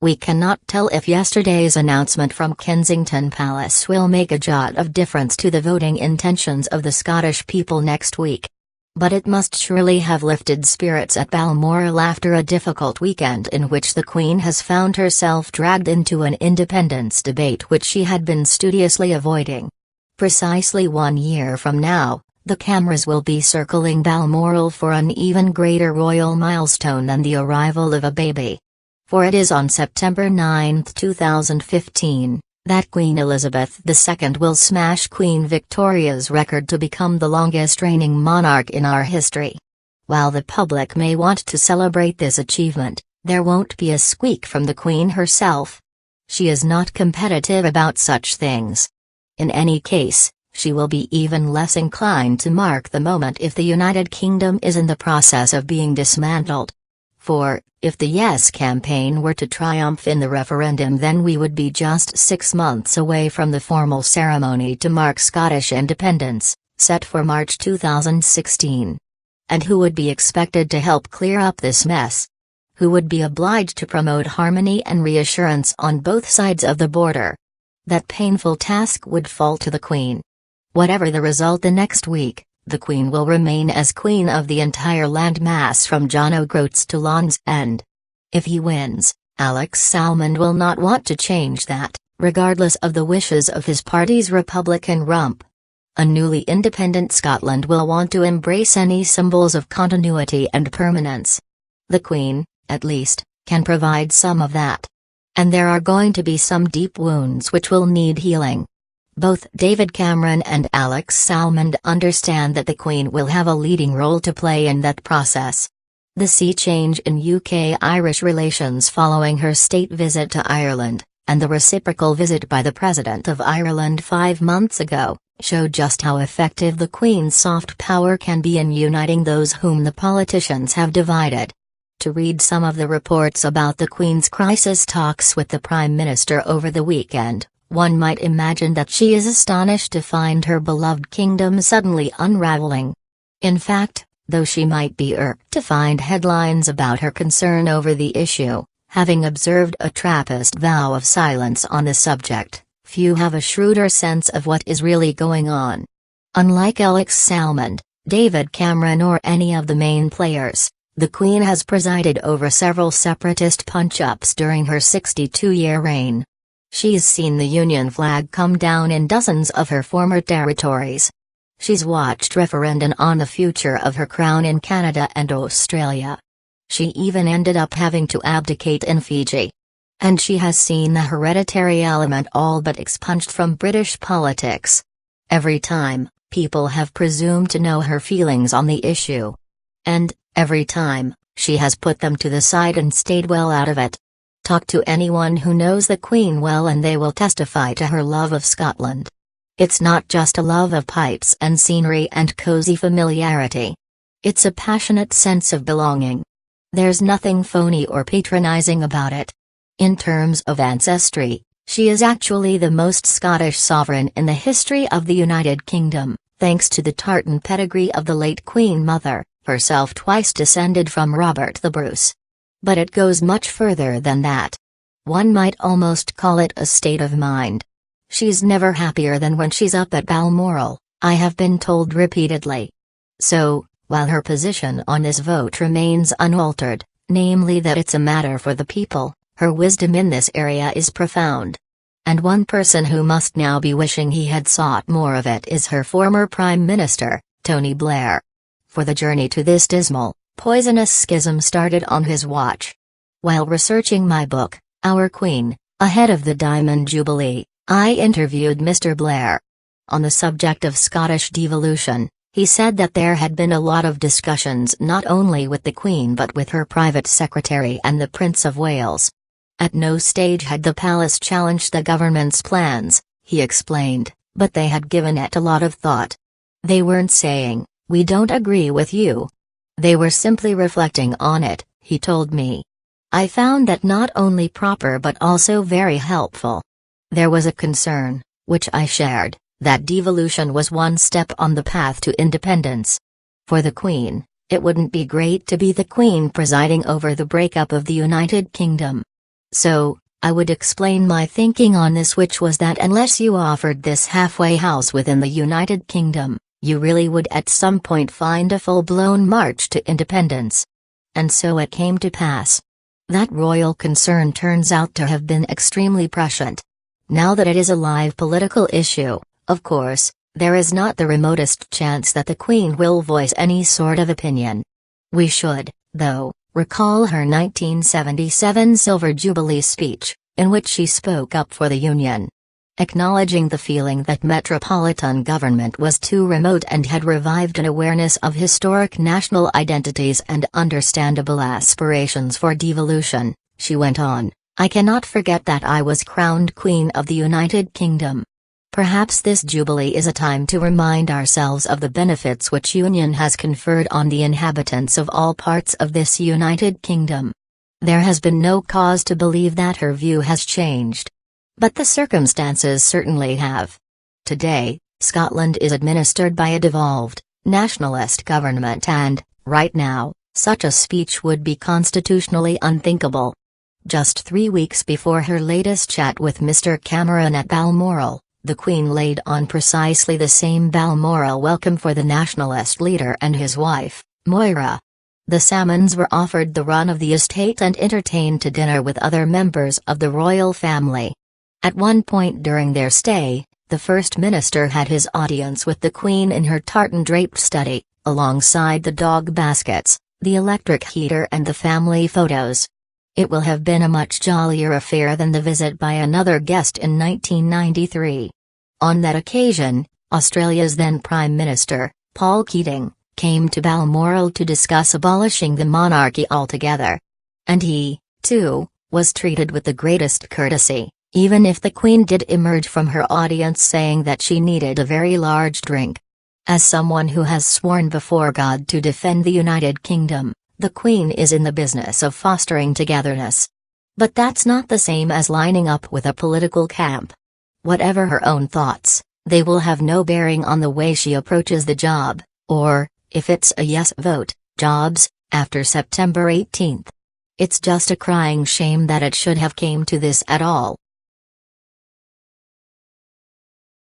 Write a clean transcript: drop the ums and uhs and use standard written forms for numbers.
We cannot tell if yesterday's announcement from Kensington Palace will make a jot of difference to the voting intentions of the Scottish people next week. But it must surely have lifted spirits at Balmoral after a difficult weekend in which the Queen has found herself dragged into an independence debate which she had been studiously avoiding. Precisely 1 year from now, the cameras will be circling Balmoral for an even greater royal milestone than the arrival of a baby. For it is on September 9, 2015, that Queen Elizabeth II will smash Queen Victoria's record to become the longest reigning monarch in our history. While the public may want to celebrate this achievement, there won't be a squeak from the Queen herself. She is not competitive about such things. In any case, she will be even less inclined to mark the moment if the United Kingdom is in the process of being dismantled. For, if the Yes campaign were to triumph in the referendum, then we would be just 6 months away from the formal ceremony to mark Scottish independence, set for March 2016. And who would be expected to help clear up this mess? Who would be obliged to promote harmony and reassurance on both sides of the border? That painful task would fall to the Queen. Whatever the result the next week, the Queen will remain as Queen of the entire landmass from John O'Groats to Land's End. If he wins, Alex Salmond will not want to change that, regardless of the wishes of his party's Republican rump. A newly independent Scotland will want to embrace any symbols of continuity and permanence. The Queen, at least, can provide some of that. And there are going to be some deep wounds which will need healing. Both David Cameron and Alex Salmond understand that the Queen will have a leading role to play in that process. The sea change in UK-Irish relations following her state visit to Ireland, and the reciprocal visit by the President of Ireland 5 months ago, show just how effective the Queen's soft power can be in uniting those whom the politicians have divided. To read some of the reports about the Queen's crisis talks with the Prime Minister over the weekend, one might imagine that she is astonished to find her beloved kingdom suddenly unraveling. In fact, though she might be irked to find headlines about her concern over the issue, having observed a Trappist vow of silence on the subject, few have a shrewder sense of what is really going on. Unlike Alex Salmond, David Cameron or any of the main players, the Queen has presided over several separatist punch-ups during her 62-year reign. She's seen the Union flag come down in dozens of her former territories. She's watched referenda on the future of her crown in Canada and Australia. She even ended up having to abdicate in Fiji. And she has seen the hereditary element all but expunged from British politics. Every time, people have presumed to know her feelings on the issue. And, every time, she has put them to the side and stayed well out of it. Talk to anyone who knows the Queen well and they will testify to her love of Scotland. It's not just a love of pipes and scenery and cozy familiarity. It's a passionate sense of belonging. There's nothing phony or patronizing about it. In terms of ancestry, she is actually the most Scottish sovereign in the history of the United Kingdom, thanks to the tartan pedigree of the late Queen Mother, herself twice descended from Robert the Bruce. But it goes much further than that. One might almost call it a state of mind. She's never happier than when she's up at Balmoral, I have been told repeatedly. So, while her position on this vote remains unaltered, namely that it's a matter for the people, her wisdom in this area is profound. And one person who must now be wishing he had sought more of it is her former Prime Minister, Tony Blair. For the journey to this dismal, poisonous schism started on his watch. While researching my book, Our Queen, ahead of the Diamond Jubilee, I interviewed Mr. Blair. On the subject of Scottish devolution, he said that there had been a lot of discussions not only with the Queen but with her private secretary and the Prince of Wales. At no stage had the palace challenged the government's plans, he explained, but they had given it a lot of thought. They weren't saying, "We don't agree with you." They were simply reflecting on it, he told me. I found that not only proper but also very helpful. There was a concern, which I shared, that devolution was one step on the path to independence. For the Queen, it wouldn't be great to be the Queen presiding over the breakup of the United Kingdom. So, I would explain my thinking on this, which was that unless you offered this halfway house within the United Kingdom, you really would at some point find a full-blown march to independence. And so it came to pass. That royal concern turns out to have been extremely prescient. Now that it is a live political issue, of course, there is not the remotest chance that the Queen will voice any sort of opinion. We should, though, recall her 1977 Silver Jubilee speech, in which she spoke up for the Union. Acknowledging the feeling that metropolitan government was too remote and had revived an awareness of historic national identities and understandable aspirations for devolution, she went on, "I cannot forget that I was crowned Queen of the United Kingdom. Perhaps this Jubilee is a time to remind ourselves of the benefits which union has conferred on the inhabitants of all parts of this United Kingdom." There has been no cause to believe that her view has changed. But the circumstances certainly have. Today, Scotland is administered by a devolved, nationalist government and, right now, such a speech would be constitutionally unthinkable. Just 3 weeks before her latest chat with Mr. Cameron at Balmoral, the Queen laid on precisely the same Balmoral welcome for the nationalist leader and his wife, Moira. The Salmons were offered the run of the estate and entertained to dinner with other members of the royal family. At one point during their stay, the First Minister had his audience with the Queen in her tartan-draped study, alongside the dog baskets, the electric heater and the family photos. It will have been a much jollier affair than the visit by another guest in 1993. On that occasion, Australia's then Prime Minister, Paul Keating, came to Balmoral to discuss abolishing the monarchy altogether. And he, too, was treated with the greatest courtesy, even if the Queen did emerge from her audience saying that she needed a very large drink. As someone who has sworn before God to defend the United Kingdom, the Queen is in the business of fostering togetherness. But that's not the same as lining up with a political camp. Whatever her own thoughts, they will have no bearing on the way she approaches the job, or, if it's a yes vote, jobs, after September 18th. It's just a crying shame that it should have came to this at all.